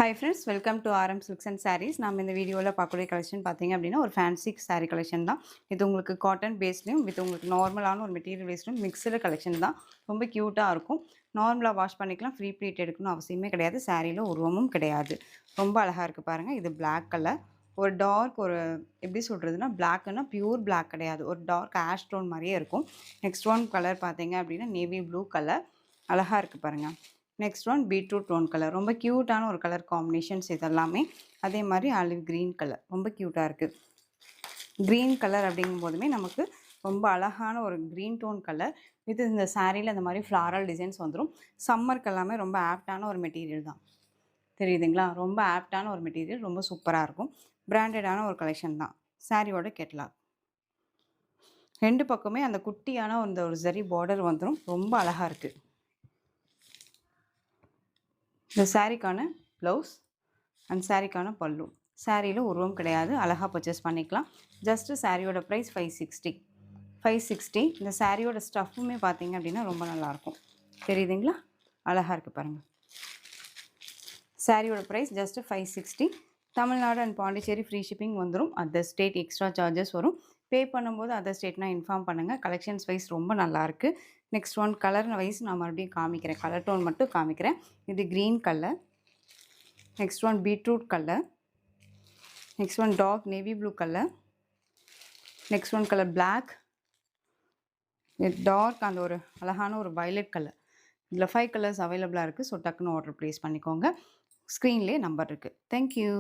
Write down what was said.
Hi friends, welcome to RM Silks and Sarees. நாம் இந்த வீடியோவில் பார்க்கக்கூடிய கலெக்ஷன் பார்த்தீங்க அப்படின்னா ஒரு ஃபேன்சி saree கலெக்ஷன் தான். இது உங்களுக்கு காட்டன் பேஸ்லையும் வித் உங்களுக்கு நார்மலான ஒரு மெட்டீரியல் பேஸ்லையும் மிக்சடு கலெக்ஷன் தான். ரொம்ப க்யூட்டாக இருக்கும். நார்மலாக வாஷ் பண்ணிக்கலாம், ஃப்ரீ ப்ளீட் எடுக்கணும் அவசியமே கிடையாது. சாரியில் உருவமும் கிடையாது. ரொம்ப அழகாக இருக்குது பாருங்கள். இது பிளாக் கலர், ஒரு டார்க் ஒரு எப்படி சொல்கிறதுனா பிளாக்னா பியூர் பிளாக் கிடையாது, ஒரு டார்க் ஆஷ் டோன் மாதிரியே இருக்கும். நெக்ஸ்ட் ஒன் கலர் பார்த்தீங்க அப்படின்னா நேவி ப்ளூ கலர், அழகாக இருக்குது பாருங்கள். Next one beetroot tone colour, ரொம்ப க்யூட்டான ஒரு கலர் காம்பினேஷன்ஸ் இதெல்லாமே. அதே மாதிரி ஆலிவ் க்ரீன் கலர் ரொம்ப க்யூட்டாக இருக்குது. க்ரீன் கலர் அப்படிங்கும் போதுமே நமக்கு ரொம்ப அழகான ஒரு க்ரீன் டோன் கலர் வித் இந்த சாரியில் இந்த மாதிரி ஃப்ளாரல் டிசைன்ஸ் வந்துடும். சம்மருக்கு எல்லாமே ரொம்ப ஆப்டான ஒரு மெட்டீரியல் தான், தெரியுதுங்களா? ரொம்ப ஆப்டான ஒரு மெட்டீரியல், ரொம்ப சூப்பராக இருக்கும். பிராண்டடான ஒரு கலெக்ஷன் தான். சாரியோட கெட்லாக் ரெண்டு பக்கமே அந்த குட்டியான அந்த ஒரு ஜரி பார்டர் வந்துடும். ரொம்ப அழகாக இருக்குது. இந்த சாரீக்கான ப்ளவுஸ் அண்ட் சாரீக்கான பல்லு. சாரியில் உருவம் கிடையாது, அழகாக பர்ச்சேஸ் பண்ணிக்கலாம். ஜஸ்ட்டு சாரியோட ப்ரைஸ் 560. இந்த சாரியோட ஸ்டஃப்புமே பார்த்தீங்க அப்படின்னா ரொம்ப நல்லாயிருக்கும், தெரியுதுங்களா? அழகாக இருக்குது பாருங்கள். சாரியோட price just 560. Tamil Nadu and Pondicherry free shipping வந்துடும். அதர் ஸ்டேட் எக்ஸ்ட்ரா சார்ஜஸ் வரும். பே பண்ணும்போது அதர் ஸ்டேட்னா இன்ஃபார்ம் பண்ணுங்கள். கலெக்ஷன்ஸ் வைஸ் ரொம்ப நல்லாயிருக்கு. நெக்ஸ்ட் ஒன் கலர் வைஸ் நான் மறுபடியும் காமிக்கிறேன், கலர் டோன் மட்டும் காமிக்கிறேன். இது green colour, next one beetroot colour, next one dark navy blue colour, next one colour black, dark அந்த ஒரு அழகான ஒரு வயலட் கலர். இதில் 5 கலர்ஸ் அவைலபிளாக இருக்குது. ஸோ டக்குன்னு ஆர்டர் ப்ளேஸ் பண்ணிக்கோங்க. ஸ்க்ரீன்லேயே நம்பர் இருக்குது. தேங்க்யூ.